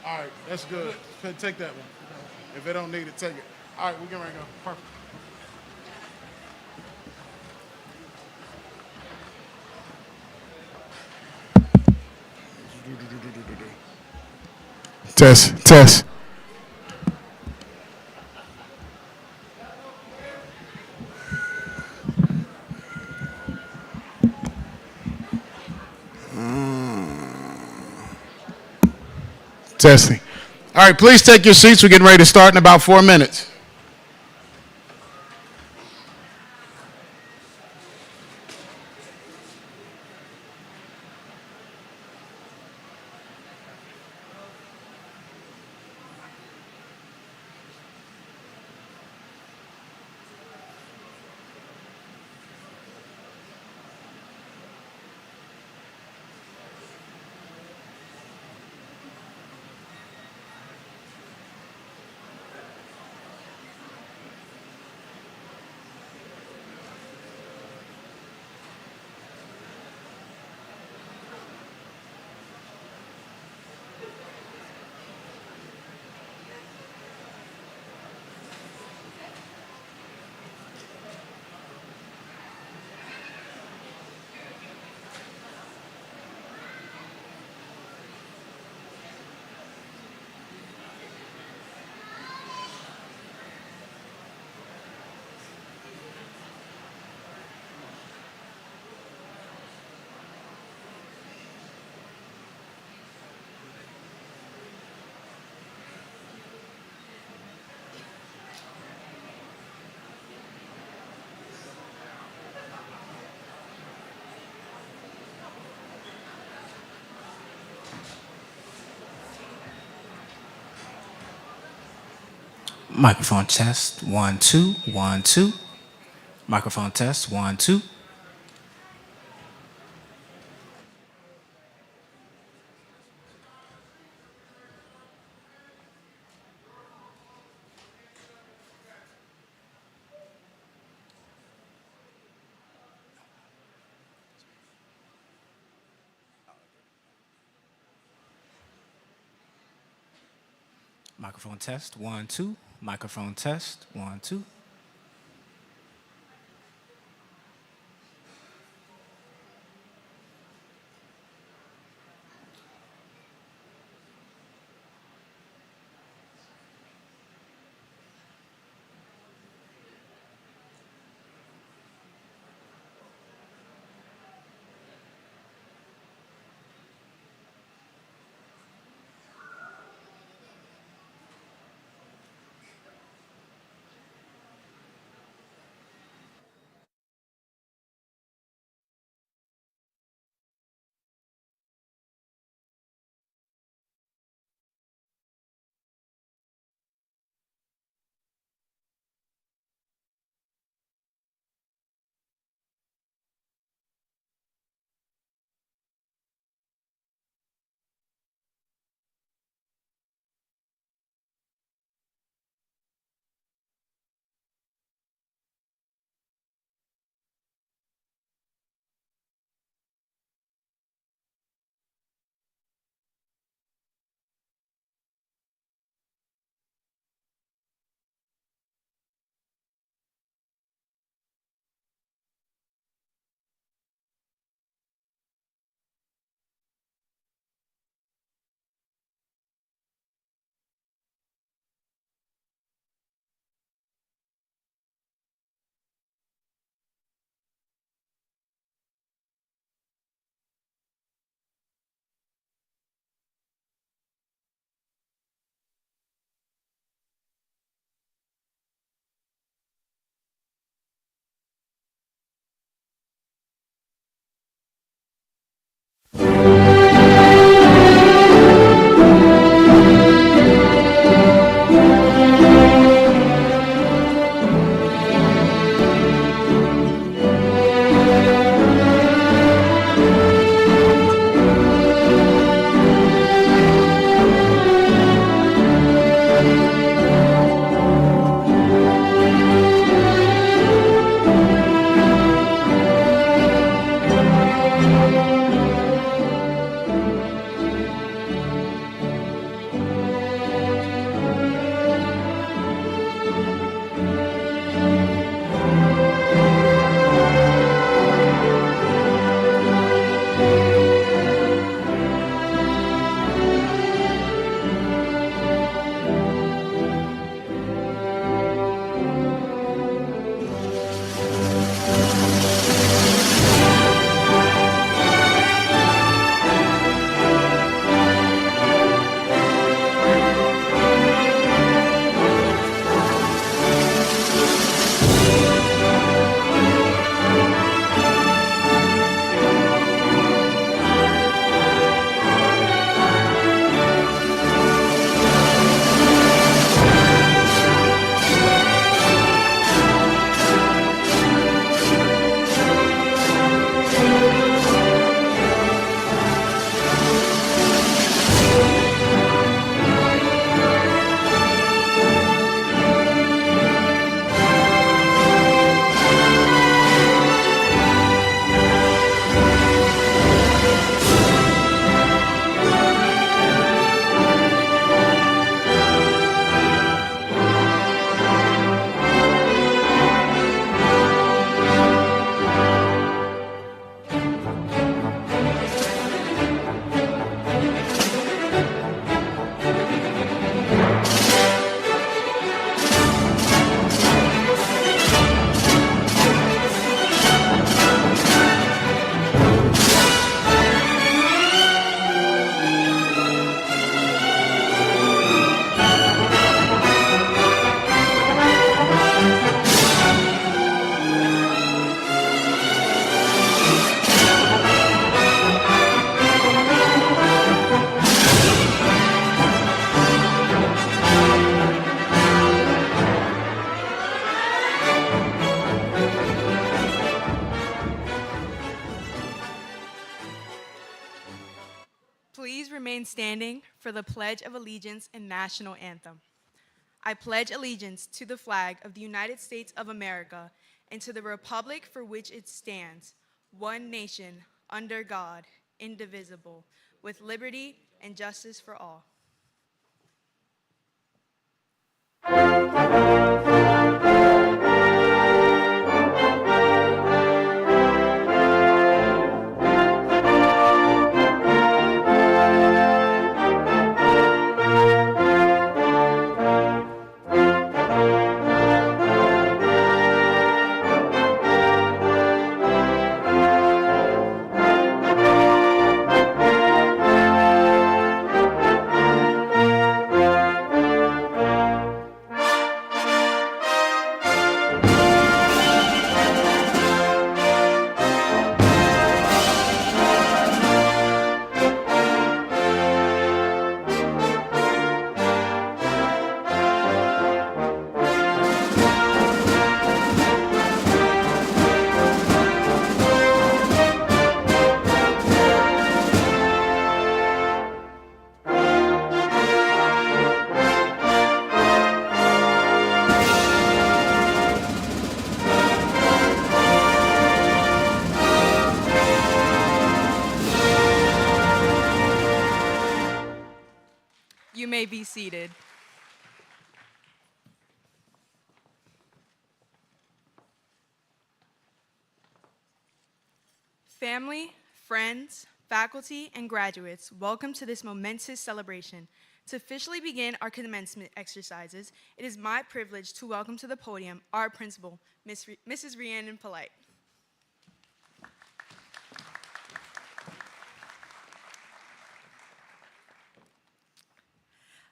All right, that's good. Take that one. If they don't need it, take it. All right, we're getting ready to go. Perfect. Test, test. Testing. All right, please take your seats. We're getting ready to start in about 4 minutes. Microphone test, 1, 2, 1, 2. Microphone test, 1, 2. Microphone test, 1, 2. Microphone test, 1, 2. remain standing for the Pledge of Allegiance and National Anthem. I pledge allegiance to the flag of the United States of America and to the republic for which it stands, one nation, under God, indivisible, with liberty and justice for all. You may be seated. Family, friends, faculty, and graduates, welcome to this momentous celebration. To officially begin our commencement exercises, it is my privilege to welcome to the podium our principal, Mrs. Rhiannon Polite.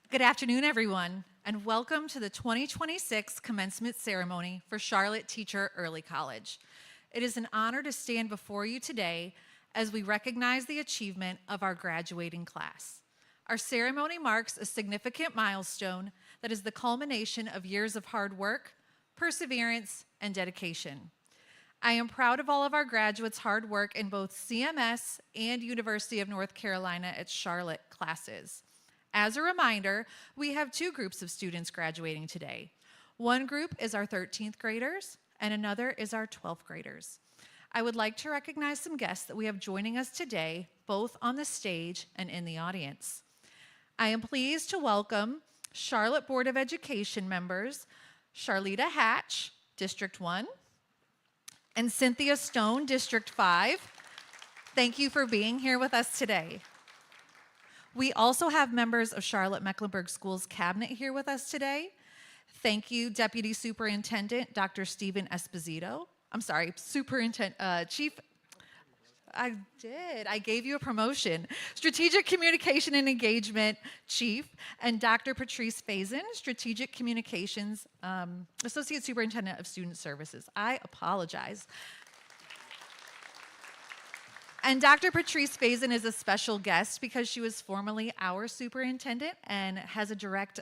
Good afternoon, everyone, and welcome to the 2026 commencement ceremony for Charlotte Teacher Early College. It is an honor to stand before you today as we recognize the achievement of our graduating class. Our ceremony marks a significant milestone that is the culmination of years of hard work, perseverance, and dedication. I am proud of all of our graduates' hard work in both CMS and University of North Carolina at Charlotte classes. As a reminder, we have two groups of students graduating today. One group is our 13th graders, and another is our 12th graders. I would like to recognize some guests that we have joining us today, both on the stage and in the audience. I am pleased to welcome Charlotte Board of Education members, Charlita Hatch, District 1, and Cynthia Stone, District 5. Thank you for being here with us today. We also have members of Charlotte-Mecklenburg Schools Cabinet here with us today. Thank you, Deputy Superintendent Dr. Stephen Esposito. Chief, I gave you a promotion. Strategic Communication and Engagement Chief, and Dr. Patrice Faison, Strategic Communications Associate Superintendent of Student Services. I apologize. And Dr. Patrice Faison is a special guest because she was formerly our superintendent and has a direct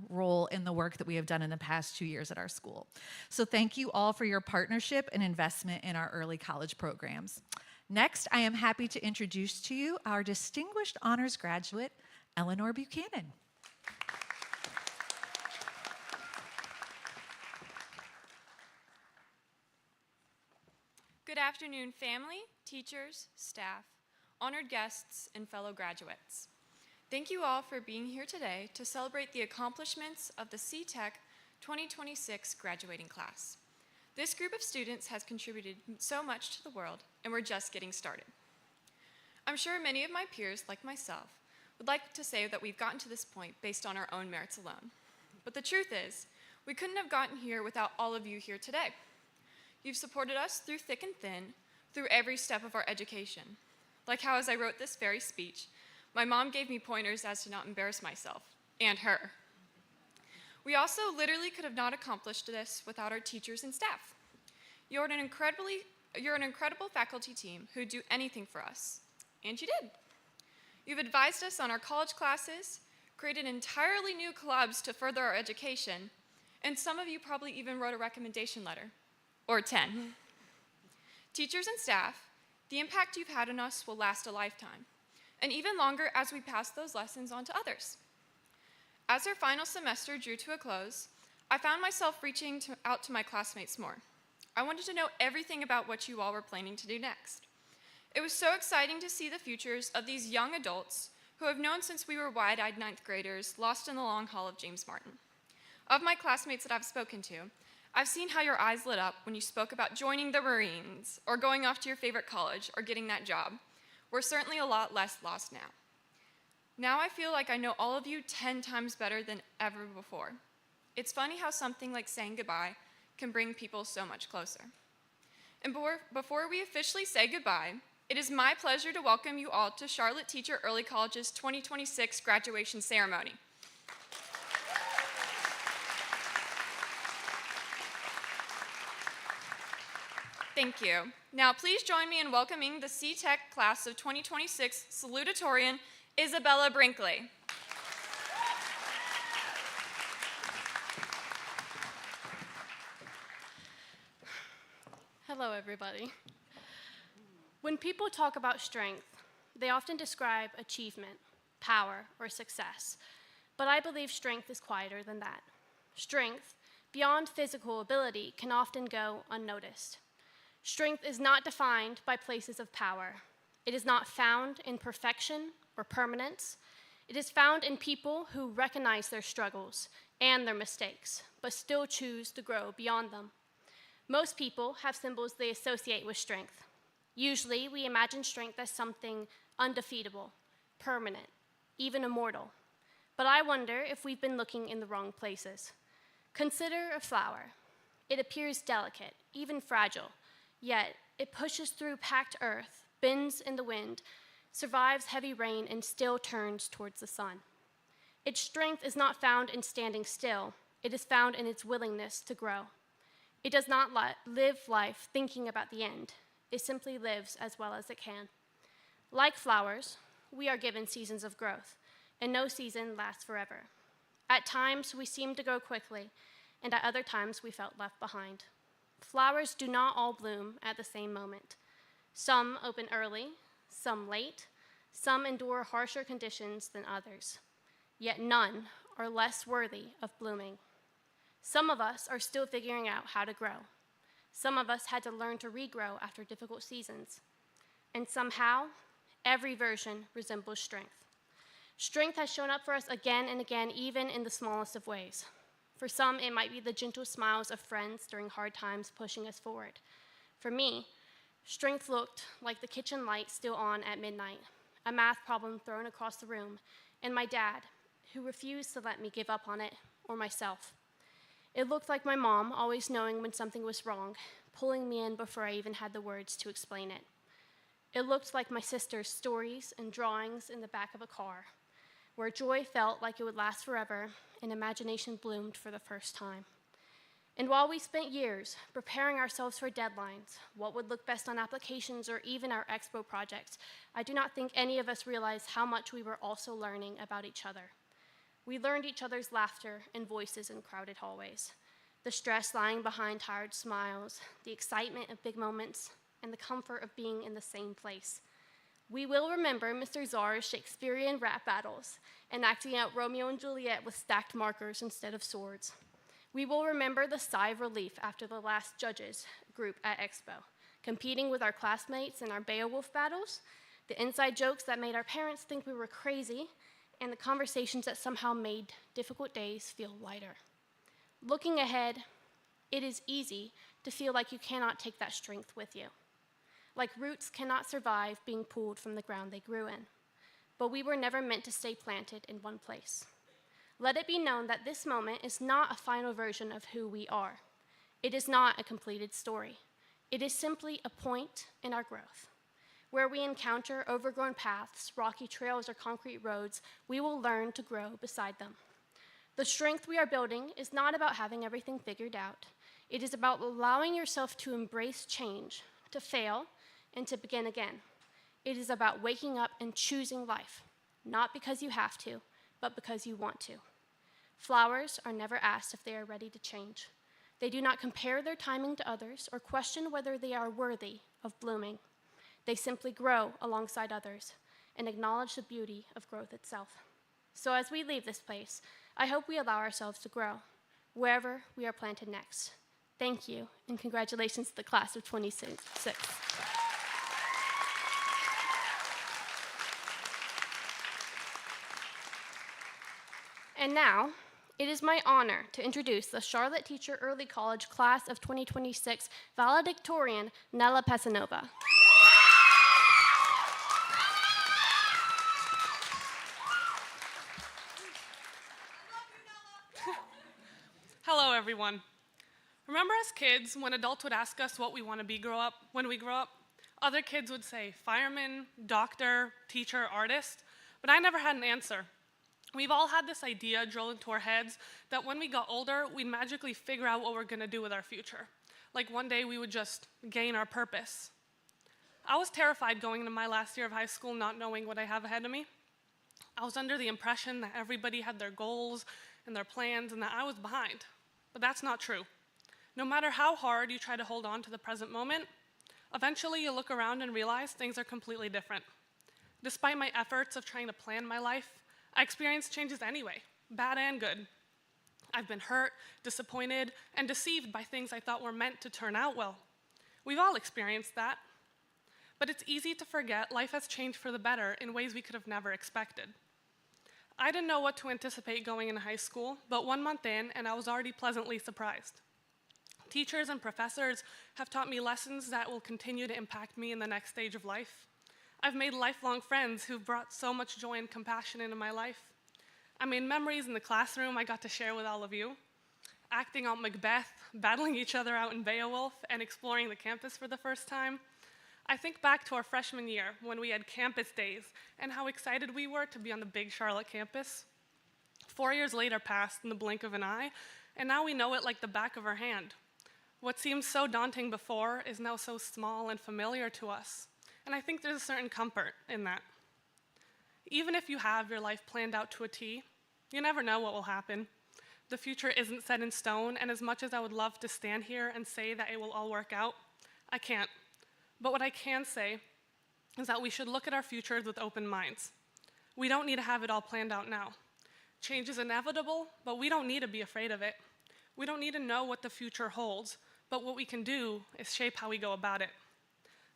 role in the work that we have done in the past 2 years at our school. So thank you all for your partnership and investment in our early college programs. Next, I am happy to introduce to you our distinguished honors graduate, Eleanor Buchanan. Good afternoon, family, teachers, staff, honored guests, and fellow graduates. Thank you all for being here today to celebrate the accomplishments of the C-Tech 2026 graduating class. This group of students has contributed so much to the world, and we're just getting started. I'm sure many of my peers, like myself, would like to say that we've gotten to this point based on our own merits alone. But the truth is, we couldn't have gotten here without all of you here today. You've supported us through thick and thin, through every step of our education. Like how as I wrote this very speech, my mom gave me pointers as to not embarrass myself, and her. We also literally could have not accomplished this without our teachers and staff. You're an incredible faculty team who do anything for us, and you did. You've advised us on our college classes, created entirely new clubs to further our education, and some of you probably even wrote a recommendation letter. Or 10. Teachers and staff, the impact you've had on us will last a lifetime. and even longer as we pass those lessons on to others. As our final semester drew to a close, I found myself reaching out to my classmates more. I wanted to know everything about what you all were planning to do next. It was so exciting to see the futures of these young adults who have known since we were wide-eyed ninth graders lost in the long hall of James Martin. Of my classmates that I've spoken to, I've seen how your eyes lit up when you spoke about joining the Marines or going off to your favorite college or getting that job. We're certainly a lot less lost now. Now I feel like I know all of you 10 times better than ever before. It's funny how something like saying goodbye can bring people so much closer. And before we officially say goodbye, it is my pleasure to welcome you all to Charlotte Teacher Early College's 2026 graduation ceremony. Thank you. Now please join me in welcoming the C-Tech class of 2026 salutatorian, Isabella Brinkley. Hello, everybody. When people talk about strength, they often describe achievement, power, or success. But I believe strength is quieter than that. Strength, beyond physical ability, can often go unnoticed. Strength is not defined by places of power. It is not found in perfection or permanence. It is found in people who recognize their struggles and their mistakes, but still choose to grow beyond them. Most people have symbols they associate with strength. Usually, we imagine strength as something undefeatable, permanent, even immortal. But I wonder if we've been looking in the wrong places. Consider a flower. It appears delicate, even fragile, yet it pushes through packed earth, bends in the wind, survives heavy rain, and still turns towards the sun. Its strength is not found in standing still. It is found in its willingness to grow. It does not live life thinking about the end. It simply lives as well as it can. Like flowers, we are given seasons of growth, and no season lasts forever. At times, we seem to grow quickly, and at other times, we felt left behind. Flowers do not all bloom at the same moment. Some open early, some late, some endure harsher conditions than others. Yet none are less worthy of blooming. Some of us are still figuring out how to grow. Some of us had to learn to regrow after difficult seasons. And somehow, every version resembles strength. Strength has shown up for us again and again, even in the smallest of ways. For some, it might be the gentle smiles of friends during hard times pushing us forward. For me, strength looked like the kitchen light still on at midnight, a math problem thrown across the room, and my dad, who refused to let me give up on it or myself. It looked like my mom always knowing when something was wrong, pulling me in before I even had the words to explain it. It looked like my sister's stories and drawings in the back of a car, where joy felt like it would last forever and imagination bloomed for the first time. And while we spent years preparing ourselves for deadlines, what would look best on applications, or even our expo projects, I do not think any of us realized how much we were also learning about each other. We learned each other's laughter and voices in crowded hallways, the stress lying behind tired smiles, the excitement of big moments, and the comfort of being in the same place. We will remember Mr. Czar's Shakespearean rap battles and acting out Romeo and Juliet with stacked markers instead of swords. We will remember the sigh of relief after the last judges group at Expo, competing with our classmates in our Beowulf battles, the inside jokes that made our parents think we were crazy, and the conversations that somehow made difficult days feel lighter. Looking ahead, it is easy to feel like you cannot take that strength with you, like roots cannot survive being pulled from the ground they grew in. But we were never meant to stay planted in one place. Let it be known that this moment is not a final version of who we are. It is not a completed story. It is simply a point in our growth. Where we encounter overgrown paths, rocky trails, or concrete roads, we will learn to grow beside them. The strength we are building is not about having everything figured out. It is about allowing yourself to embrace change, to fail, and to begin again. It is about waking up and choosing life, not because you have to, but because you want to. Flowers are never asked if they are ready to change. They do not compare their timing to others or question whether they are worthy of blooming. They simply grow alongside others, and acknowledge the beauty of growth itself. So as we leave this place, I hope we allow ourselves to grow wherever we are planted next. Thank you, and congratulations to the class of 26. And now, it is my honor to introduce the Charlotte Teacher Early College Class of 2026 valedictorian, Nella Pesanova. Hello, everyone. Remember as kids, when adults would ask us what we want to be when we grow up? Other kids would say fireman, doctor, teacher, artist, but I never had an answer. We've all had this idea drilled into our heads that when we got older, we'd magically figure out what we're going to do with our future. Like one day we would just gain our purpose. I was terrified going into my last year of high school not knowing what I have ahead of me. I was under the impression that everybody had their goals and their plans and that I was behind. But that's not true. No matter how hard you try to hold on to the present moment, eventually you look around and realize things are completely different. Despite my efforts of trying to plan my life, I experienced changes anyway, bad and good. I've been hurt, disappointed, and deceived by things I thought were meant to turn out well. We've all experienced that. But it's easy to forget life has changed for the better in ways we could have never expected. I didn't know what to anticipate going into high school, but 1 month in, and I was already pleasantly surprised. Teachers and professors have taught me lessons that will continue to impact me in the next stage of life. I've made lifelong friends who've brought so much joy and compassion into my life. I made memories in the classroom I got to share with all of you, acting out Macbeth, battling each other out in Beowulf, and exploring the campus for the first time. I think back to our freshman year when we had campus days and how excited we were to be on the big Charlotte campus. 4 years later passed in the blink of an eye, and now we know it like the back of our hand. What seemed so daunting before is now so small and familiar to us. And I think there's a certain comfort in that. Even if you have your life planned out to a T, you never know what will happen. The future isn't set in stone, and as much as I would love to stand here and say that it will all work out, I can't. But what I can say is that we should look at our futures with open minds. We don't need to have it all planned out now. Change is inevitable, but we don't need to be afraid of it. We don't need to know what the future holds, but what we can do is shape how we go about it.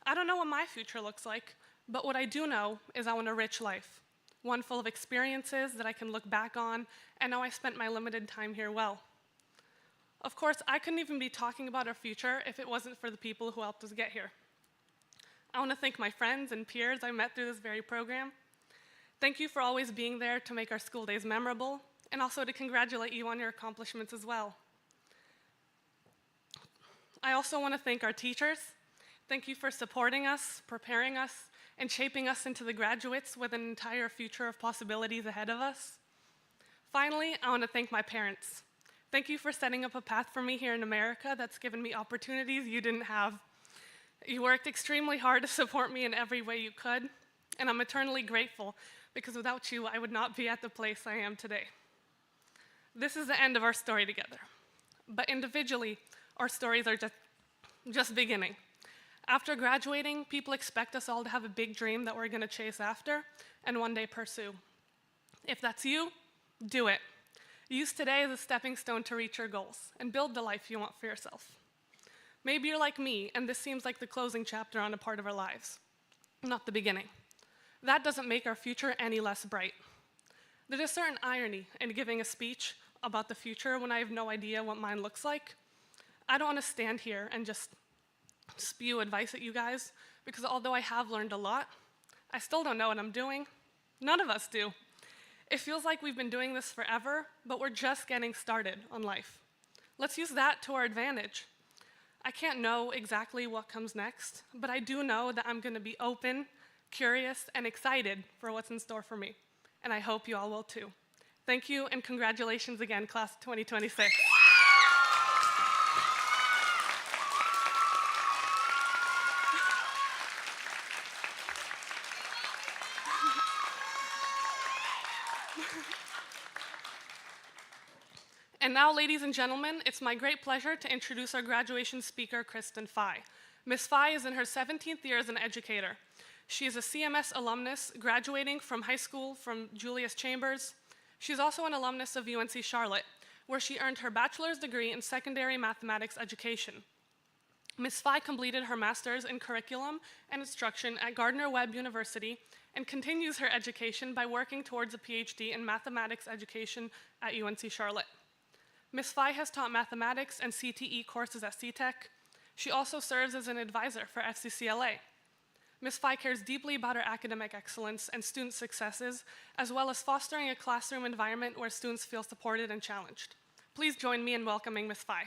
I don't know what my future looks like, but what I do know is I want a rich life, one full of experiences that I can look back on and know I spent my limited time here well. Of course, I couldn't even be talking about our future if it wasn't for the people who helped us get here. I want to thank my friends and peers I met through this very program. Thank you for always being there to make our school days memorable, and also to congratulate you on your accomplishments as well. I also want to thank our teachers. Thank you for supporting us, preparing us, and shaping us into the graduates with an entire future of possibilities ahead of us. Finally, I want to thank my parents. Thank you for setting up a path for me here in America that's given me opportunities you didn't have. You worked extremely hard to support me in every way you could, and I'm eternally grateful because without you, I would not be at the place I am today. This is the end of our story together, but individually, our stories are just beginning. After graduating, people expect us all to have a big dream that we're going to chase after and one day pursue. If that's you, do it. Use today as a stepping stone to reach your goals and build the life you want for yourself. Maybe you're like me, and this seems like the closing chapter on a part of our lives, not the beginning. That doesn't make our future any less bright. There's a certain irony in giving a speech about the future when I have no idea what mine looks like. I don't want to stand here and just spew advice at you guys, because although I have learned a lot, I still don't know what I'm doing. None of us do. It feels like we've been doing this forever, but we're just getting started on life. Let's use that to our advantage. I can't know exactly what comes next, but I do know that I'm going to be open, curious, and excited for what's in store for me. And I hope you all will too. Thank you, and congratulations again, class of 2026. And now, ladies and gentlemen, it's my great pleasure to introduce our graduation speaker, Kristen Fye. Ms. Fye is in her 17th year as an educator. She is a CMS alumnus graduating from high school from Julius Chambers. She's also an alumnus of UNC Charlotte, where she earned her bachelor's degree in secondary mathematics education. Ms. Phi completed her master's in curriculum and instruction at Gardner-Webb University and continues her education by working towards a PhD in mathematics education at UNC Charlotte. Ms. Phi has taught mathematics and CTE courses at CTEC. She also serves as an advisor for FCCLA. Ms. Phi cares deeply about her academic excellence and student successes, as well as fostering a classroom environment where students feel supported and challenged. Please join me in welcoming Ms. Phi.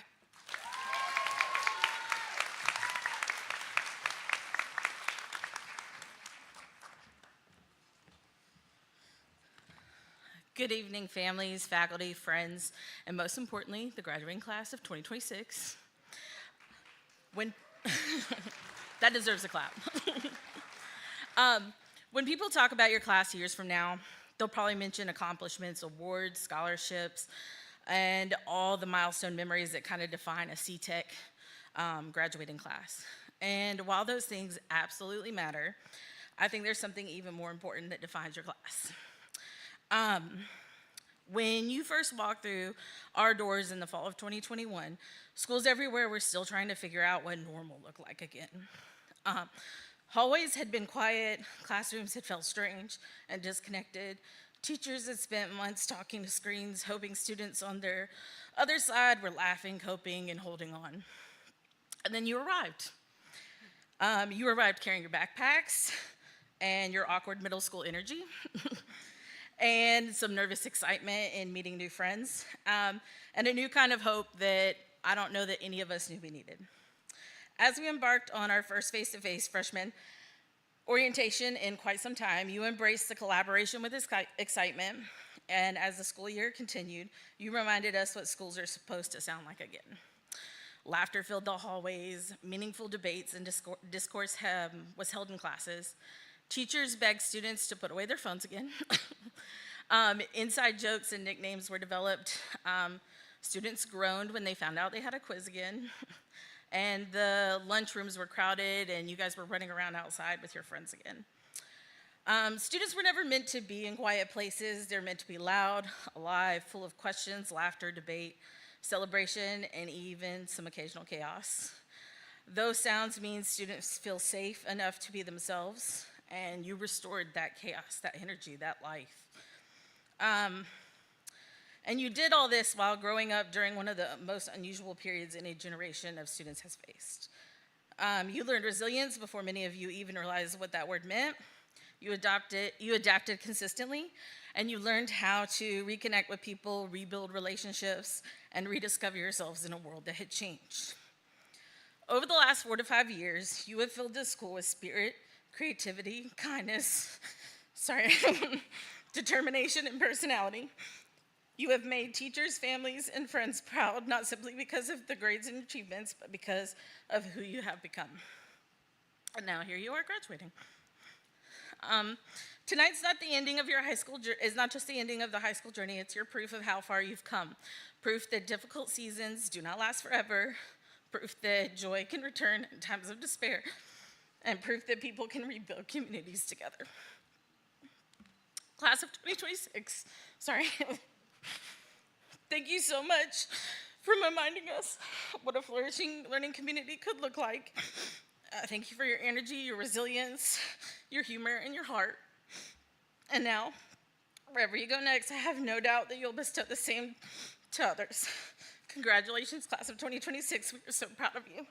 Good evening, families, faculty, friends, and most importantly, the graduating class of 2026. That deserves a clap. When people talk about your class years from now, they'll probably mention accomplishments, awards, scholarships, and all the milestone memories that kind of define a CTEC graduating class. And while those things absolutely matter, I think there's something even more important that defines your class. When you first walked through our doors in the fall of 2021, schools everywhere were still trying to figure out what normal looked like again. Hallways had been quiet, classrooms had felt strange and disconnected. Teachers had spent months talking to screens, hoping students on their other side were laughing, coping, and holding on. And then you arrived. You arrived carrying your backpacks and your awkward middle school energy. And some nervous excitement in meeting new friends, and a new kind of hope that I don't know that any of us knew we needed. As we embarked on our first face-to-face freshman orientation in quite some time, you embraced the collaboration with excitement, and as the school year continued, you reminded us what schools are supposed to sound like again. Laughter filled the hallways, meaningful debates and discourse was held in classes. Teachers begged students to put away their phones again. Inside jokes and nicknames were developed. Students groaned when they found out they had a quiz again. And the lunchrooms were crowded and you guys were running around outside with your friends again. Students were never meant to be in quiet places. They're meant to be loud, alive, full of questions, laughter, debate, celebration, and even some occasional chaos. Those sounds mean students feel safe enough to be themselves, and you restored that chaos, that energy, that life. And you did all this while growing up during one of the most unusual periods any generation of students has faced. You learned resilience before many of you even realized what that word meant. You adapted consistently, and you learned how to reconnect with people, rebuild relationships, and rediscover yourselves in a world that had changed. Over the last 4 to 5 years, you have filled this school with spirit, creativity, kindness, determination, and personality. You have made teachers, families, and friends proud, not simply because of the grades and achievements, but because of who you have become. And now here you are graduating. Tonight's not the ending of your high school is not just the ending of the high school journey, it's your proof of how far you've come. Proof that difficult seasons do not last forever. Proof that joy can return in times of despair. And proof that people can rebuild communities together. Class of 2026, thank you so much for reminding us what a flourishing learning community could look like. Thank you for your energy, your resilience, your humor, and your heart. And now, wherever you go next, I have no doubt that you'll bestow the same to others. Congratulations, class of 2026. We are so proud of you.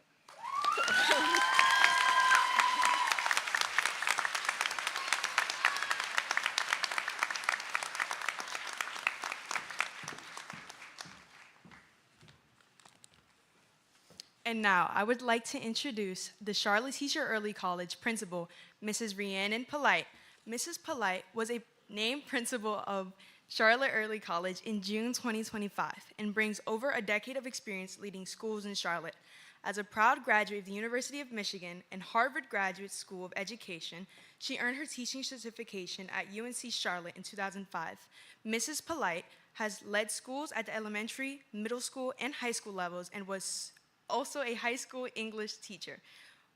And now, I would like to introduce the Charlotte Teacher Early College principal, Mrs. Rhiannon Polite. Mrs. Polite was a named principal of Charlotte Early College in June 2025 and brings over a decade of experience leading schools in Charlotte. As a proud graduate of the University of Michigan and Harvard Graduate School of Education, she earned her teaching certification at UNC Charlotte in 2005. Mrs. Polite has led schools at the elementary, middle school, and high school levels and was also a high school English teacher.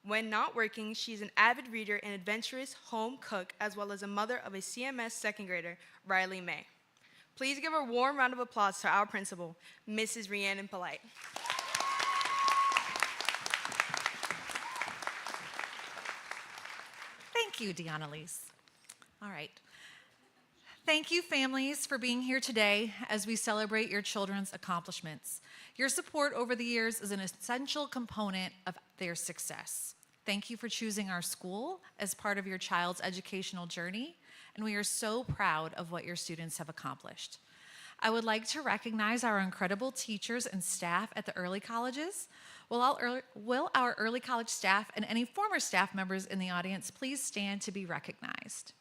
When not working, she's an avid reader and adventurous home cook, as well as a mother of a CMS second grader, Riley May. Please give a warm round of applause to our principal, Mrs. Rhiannon Polite. Thank you, Deanna-Lise. All right. Thank you, families, for being here today as we celebrate your children's accomplishments. Your support over the years is an essential component of their success. Thank you for choosing our school as part of your child's educational journey, and we are so proud of what your students have accomplished. I would like to recognize our incredible teachers and staff at the early colleges. Will our early college staff and any former staff members in the audience please stand to be recognized?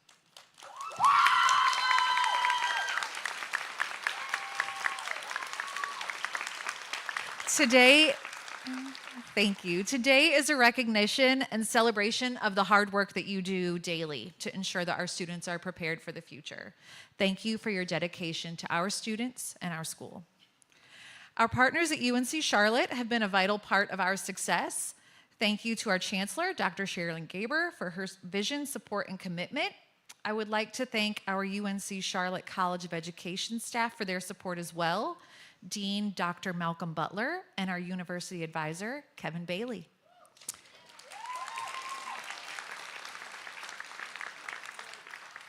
Thank you. Today is a recognition and celebration of the hard work that you do daily to ensure that our students are prepared for the future. Thank you for your dedication to our students and our school. Our partners at UNC Charlotte have been a vital part of our success. Thank you to our Chancellor, Dr. Sherilyn Gaber, for her vision, support, and commitment. I would like to thank our UNC Charlotte College of Education staff for their support as well. Dean Dr. Malcolm Butler, and our University Advisor, Kevin Bailey.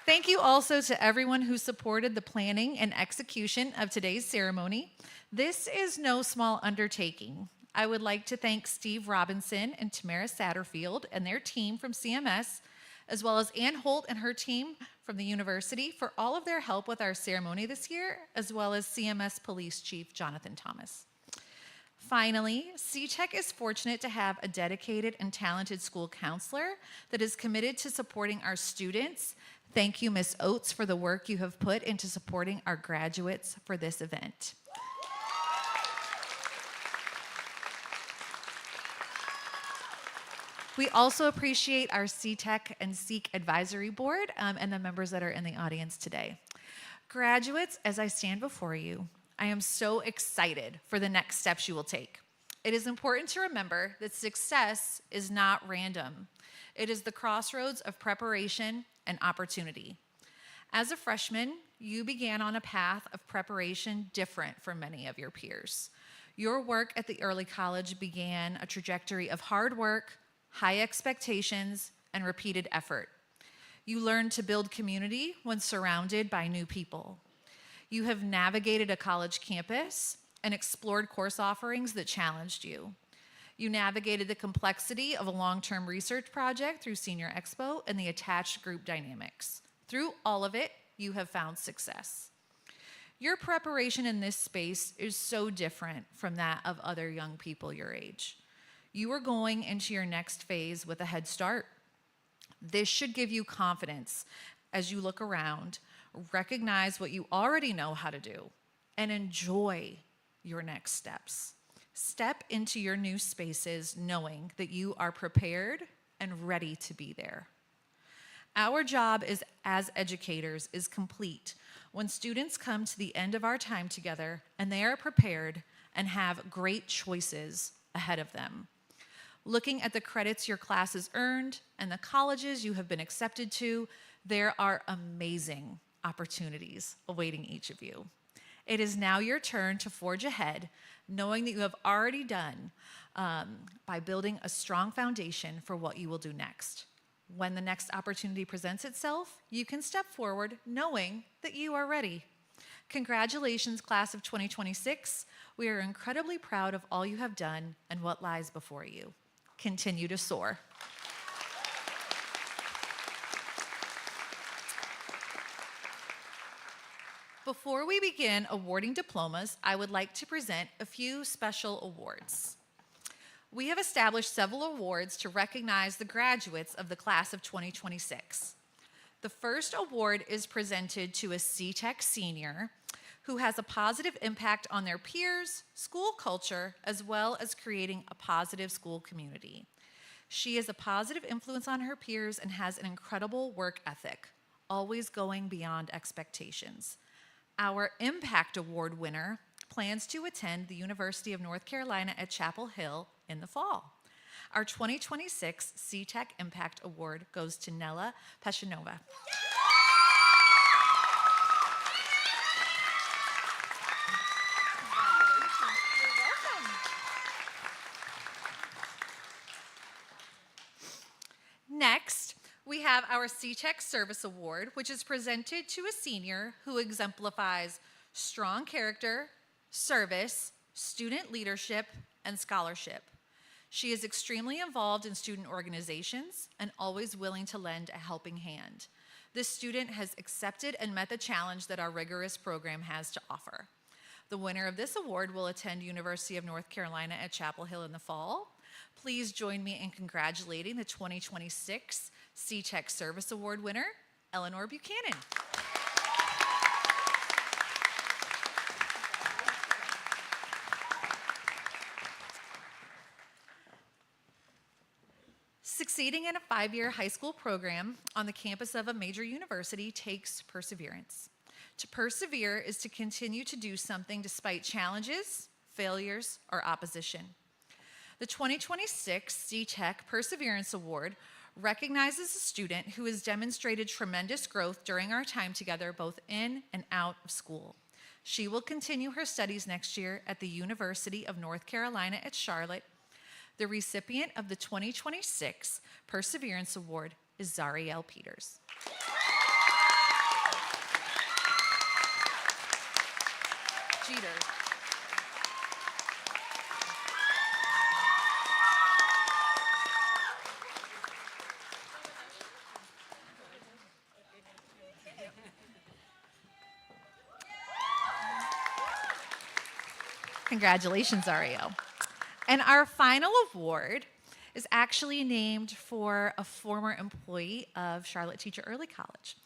Thank you also to everyone who supported the planning and execution of today's ceremony. This is no small undertaking. I would like to thank Steve Robinson and Tamara Satterfield and their team from CMS, as well as Ann Holt and her team from the university for all of their help with our ceremony this year, as well as CMS Police Chief Jonathan Thomas. Finally, CTEC is fortunate to have a dedicated and talented school counselor that is committed to supporting our students. Thank you, Ms. Oates, for the work you have put into supporting our graduates for this event. We also appreciate our CTEC and SEEK Advisory Board and the members that are in the audience today. Graduates, as I stand before you, I am so excited for the next steps you will take. It is important to remember that success is not random. It is the crossroads of preparation and opportunity. As a freshman, you began on a path of preparation different from many of your peers. Your work at the early college began a trajectory of hard work, high expectations, and repeated effort. You learned to build community when surrounded by new people. You have navigated a college campus and explored course offerings that challenged you. You navigated the complexity of a long-term research project through Senior Expo and the attached group dynamics. Through all of it, you have found success. Your preparation in this space is so different from that of other young people your age. You are going into your next phase with a head start. This should give you confidence as you look around, recognize what you already know how to do, and enjoy your next steps. Step into your new spaces knowing that you are prepared and ready to be there. Our job as educators is complete when students come to the end of our time together and they are prepared and have great choices ahead of them. Looking at the credits your class has earned and the colleges you have been accepted to, there are amazing opportunities awaiting each of you. It is now your turn to forge ahead, knowing that you have already done by building a strong foundation for what you will do next. When the next opportunity presents itself, you can step forward knowing that you are ready. Congratulations, class of 2026. We are incredibly proud of all you have done and what lies before you. Continue to soar. Before we begin awarding diplomas, I would like to present a few special awards. We have established several awards to recognize the graduates of the class of 2026. The first award is presented to a CTEC senior who has a positive impact on their peers, school culture, as well as creating a positive school community. She is a positive influence on her peers and has an incredible work ethic, always going beyond expectations. Our Impact Award winner plans to attend the University of North Carolina at Chapel Hill in the fall. Our 2026 C-Tech Impact Award goes to Nella Peshanova. Next, we have our C-Tech Service Award, which is presented to a senior who exemplifies strong character, service, student leadership, and scholarship. She is extremely involved in student organizations and always willing to lend a helping hand. This student has accepted and met the challenge that our rigorous program has to offer. The winner of this award will attend University of North Carolina at Chapel Hill in the fall. Please join me in congratulating the 2026 C-Tech Service Award winner, Eleanor Buchanan. Succeeding in a 5-year high school program on the campus of a major university takes perseverance. To persevere is to continue to do something despite challenges, failures, or opposition. The 2026 C-Tech Perseverance Award recognizes a student who has demonstrated tremendous growth during our time together, both in and out of school. She will continue her studies next year at the University of North Carolina at Charlotte. The recipient of the 2026 Perseverance Award is Zariel Peters. Jeter. Congratulations, Ariel. And our final award is actually named for a former employee of Charlotte Teacher Early College,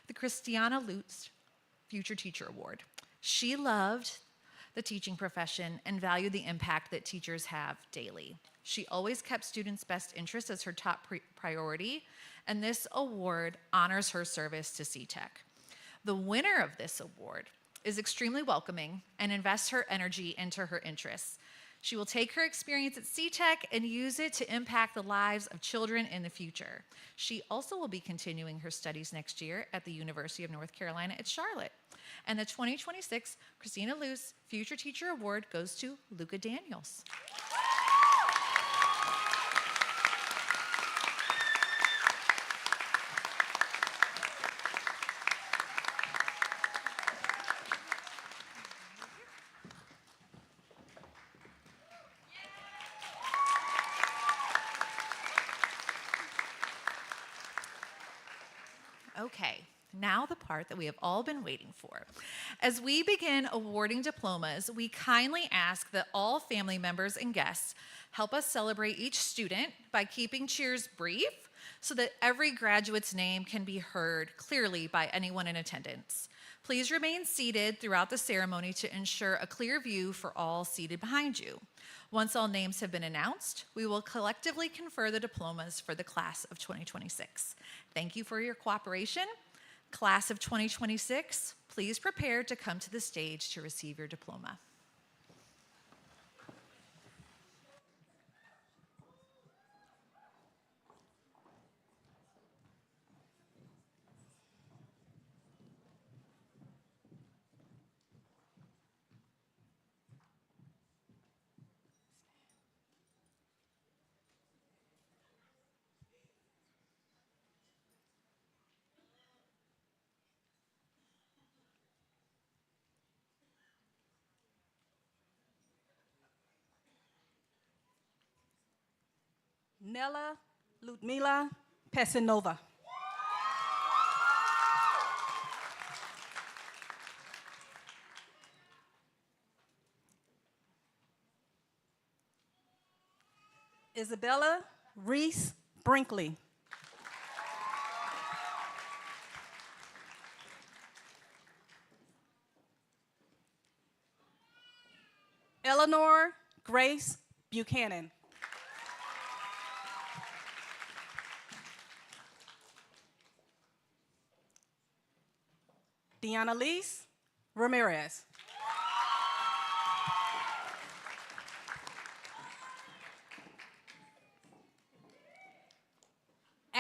the Christiana Lutz Future Teacher Award. She loved the teaching profession and valued the impact that teachers have daily. She always kept students' best interests as her top priority, and this award honors her service to C-Tech. The winner of this award is extremely welcoming and invests her energy into her interests. She will take her experience at C-Tech and use it to impact the lives of children in the future. She also will be continuing her studies next year at the University of North Carolina at Charlotte. And the 2026 Christina Luce Future Teacher Award goes to Luca Daniels. Okay, now the part that we have all been waiting for. As we begin awarding diplomas, we kindly ask that all family members and guests help us celebrate each student by keeping cheers brief so that every graduate's name can be heard clearly by anyone in attendance. Please remain seated throughout the ceremony to ensure a clear view for all seated behind you. Once all names have been announced, we will collectively confer the diplomas for the class of 2026. Thank you for your cooperation. Class of 2026, please prepare to come to the stage to receive your diploma. Nella Ludmila Pesinova. Isabella Reese Brinkley. Eleanor Grace Buchanan. Deanna Lise Ramirez.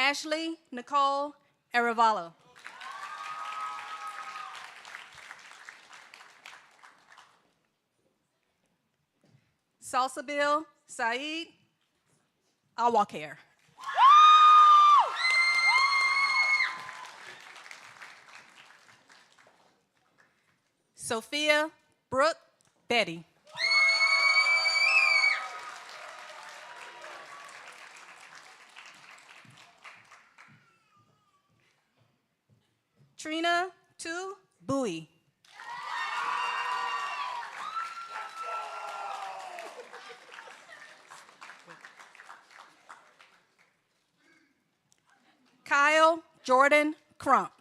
Ashley Nicole Arevalo. Salsabil Saeed Awakar. Sophia Brooke Betty. Trina Tu Bowie. Kyle Jordan Crump.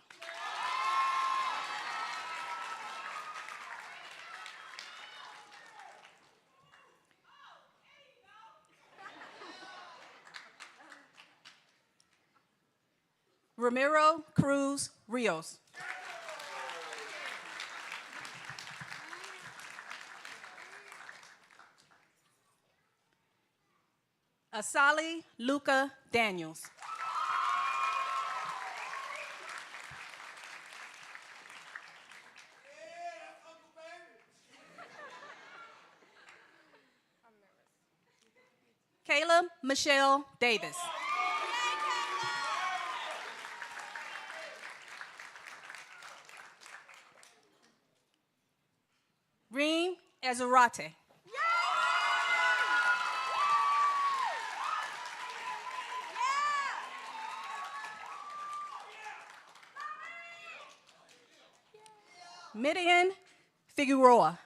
Ramiro Cruz Rios. Asali Luca Daniels. Caleb Michelle Davis. Reem Ezurate. Midian Figueroa.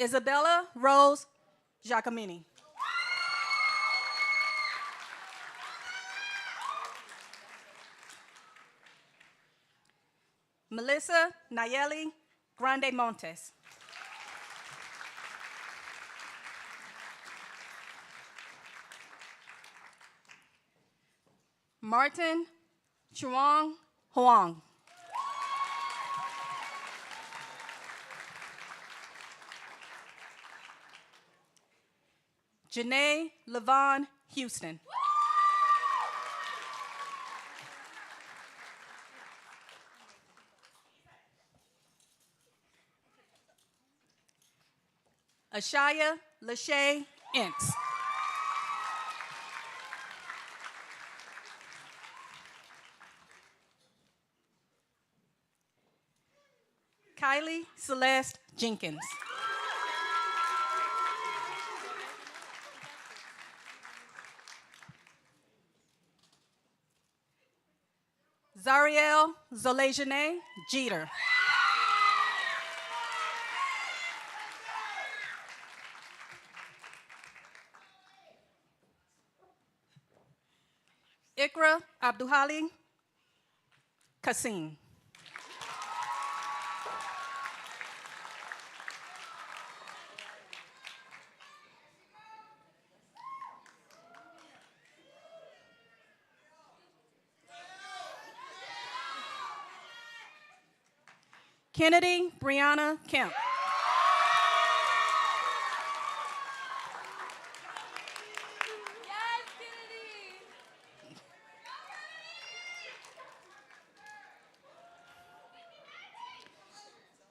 Isabella Rose Giacomini. Melissa Nayeli Grande Montes. Martin Chuang Huang. Janae Levon Houston. Ashaya Lachey Ince. Kylie Celeste Jenkins. Zariel Zolejane Jeter. Ikra Abduhali Kasim. Kennedy Brianna Kemp.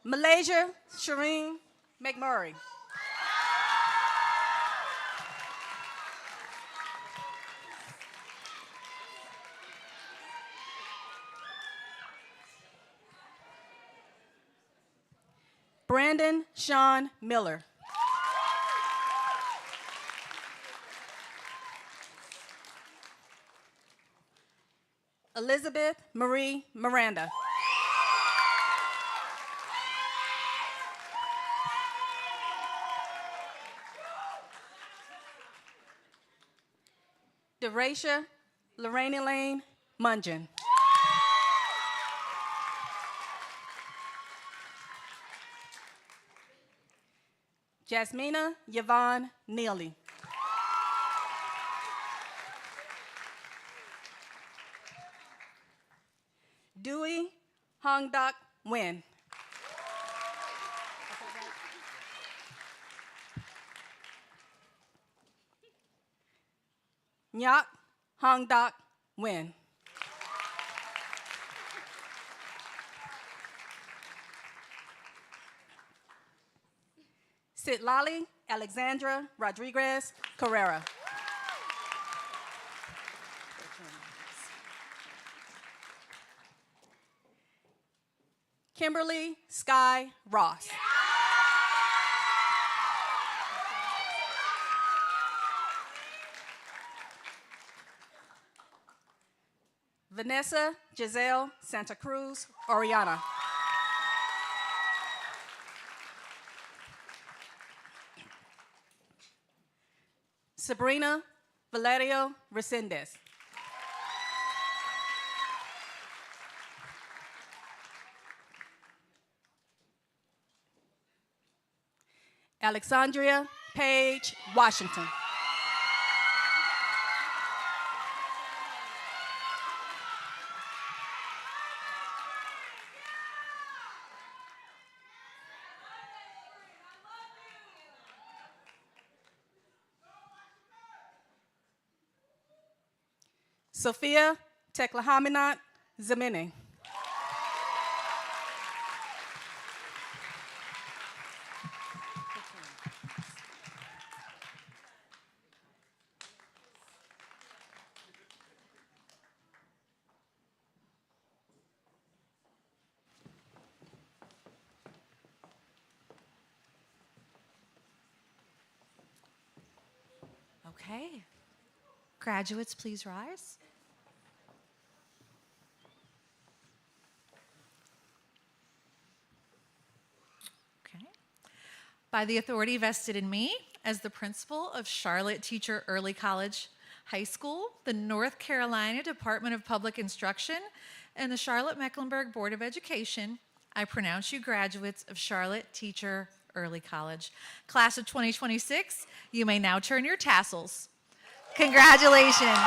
Malaysia Shireen McMurray. Brandon Sean Miller. Elizabeth Marie Miranda. Deracia Lorraine Elaine Mungeon. Jasmina Yvonne Neely. Dewey Hongdak Nguyen. Nyak Hong Dak Nguyen. Sitlali Alexandra Rodriguez Carrera. Kimberly Sky Ross. Vanessa Giselle Santa Cruz Oriana. Sabrina Valerio Resendez. Alexandria Page Washington. Sophia Teklahaminat Zamini. Okay. Graduates, please rise. Okay. By the authority vested in me as the principal of Charlotte Teacher Early College High School, the North Carolina Department of Public Instruction, and the Charlotte-Mecklenburg Board of Education, I pronounce you graduates of Charlotte Teacher Early College. Class of 2026, you may now turn your tassels. Congratulations.